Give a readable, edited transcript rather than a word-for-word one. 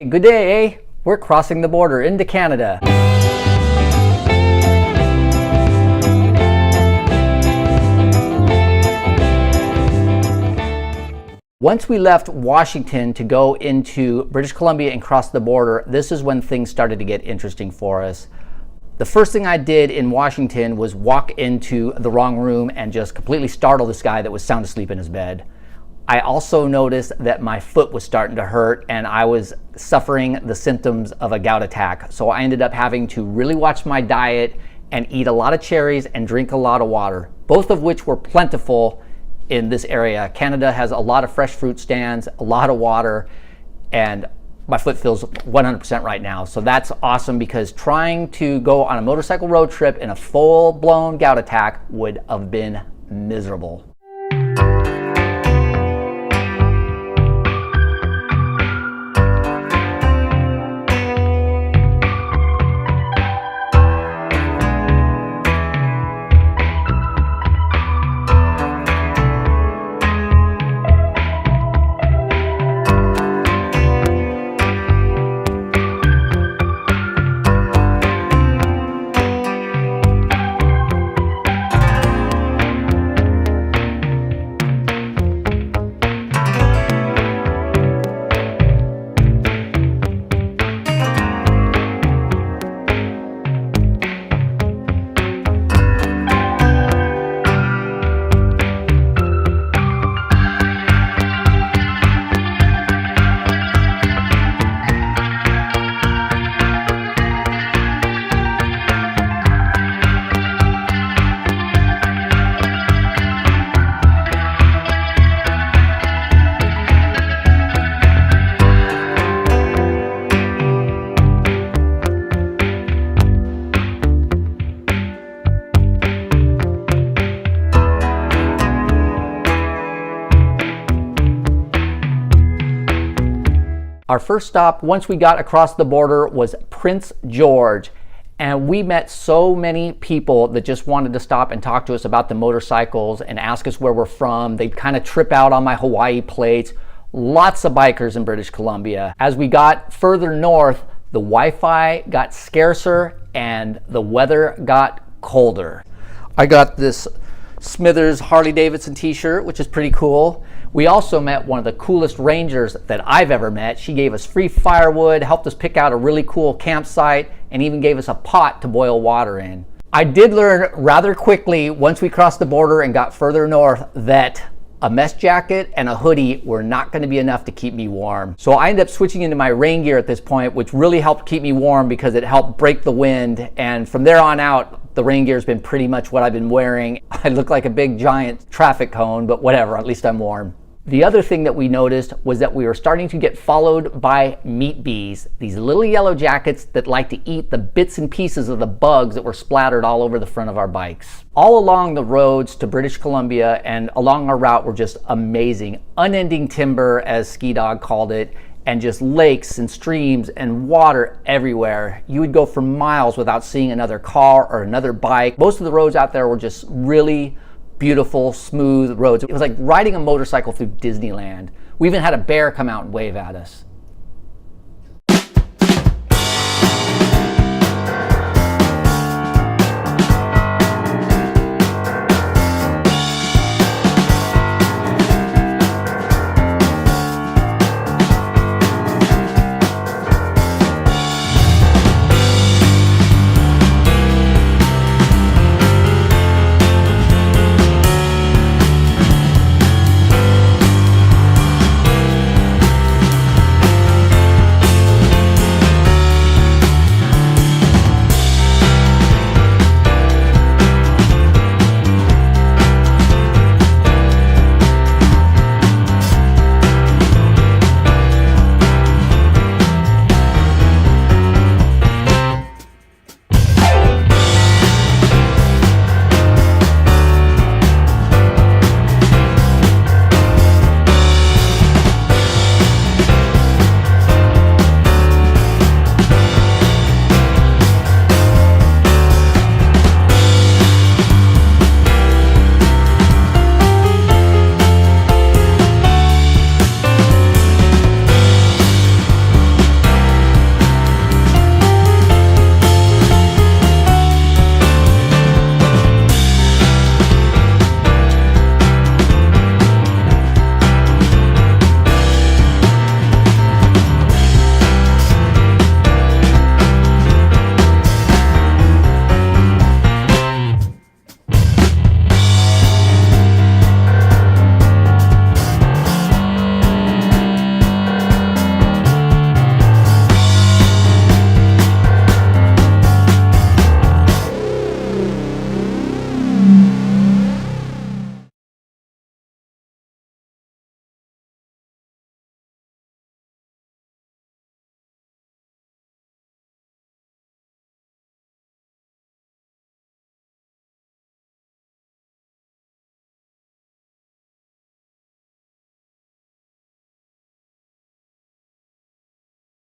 Good day, eh? We're crossing the border into Canada. Once we left Washington to go into British Columbia and cross the border, this is when things started to get interesting for us. The first thing I did in Washington was walk into the wrong room and just completely startle this guy that was sound asleep in his bed. I also noticed that my foot was starting to hurt and I was suffering the symptoms of a gout attack. So I ended up having to really watch my diet and eat a lot of cherries and drink a lot of water, both of which were plentiful in this area. Canada has a lot of fresh fruit stands, a lot of water, and my foot feels 100% right now. So that's awesome, because trying to go on a motorcycle road trip in a full-blown gout attack would have been miserable. Our first stop, once we got across the border, was Prince George. And we met so many people that just wanted to stop and talk to us about the motorcycles and ask us where we're from. They'd kind of trip out on my Hawaii plates. Lots of bikers in British Columbia. As we got further north, the Wi-Fi got scarcer and the weather got colder. I got this Smithers Harley Davidson t-shirt, which is pretty cool. We also met one of the coolest rangers that I've ever met. She gave us free firewood, helped us pick out a really cool campsite, and even gave us a pot to boil water in. I did learn rather quickly, once we crossed the border and got further north, that a mesh jacket and a hoodie were not going to be enough to keep me warm. So I ended up switching into my rain gear at this point, which really helped keep me warm because it helped break the wind. And from there on out, the rain gear has been pretty much what I've been wearing. I look like a big giant traffic cone, but whatever, at least I'm warm. The other thing that we noticed was that we were starting to get followed by meat bees, these little yellow jackets that like to eat the bits and pieces of the bugs that were splattered all over the front of our bikes. All along the roads to British Columbia and along our route were just amazing. Unending timber, as Skidog called it, and just lakes and streams and water everywhere. You would go for miles without seeing another car or another bike. Most of the roads out there were just really beautiful, smooth roads. It was like riding a motorcycle through Disneyland. We even had a bear come out and wave at us.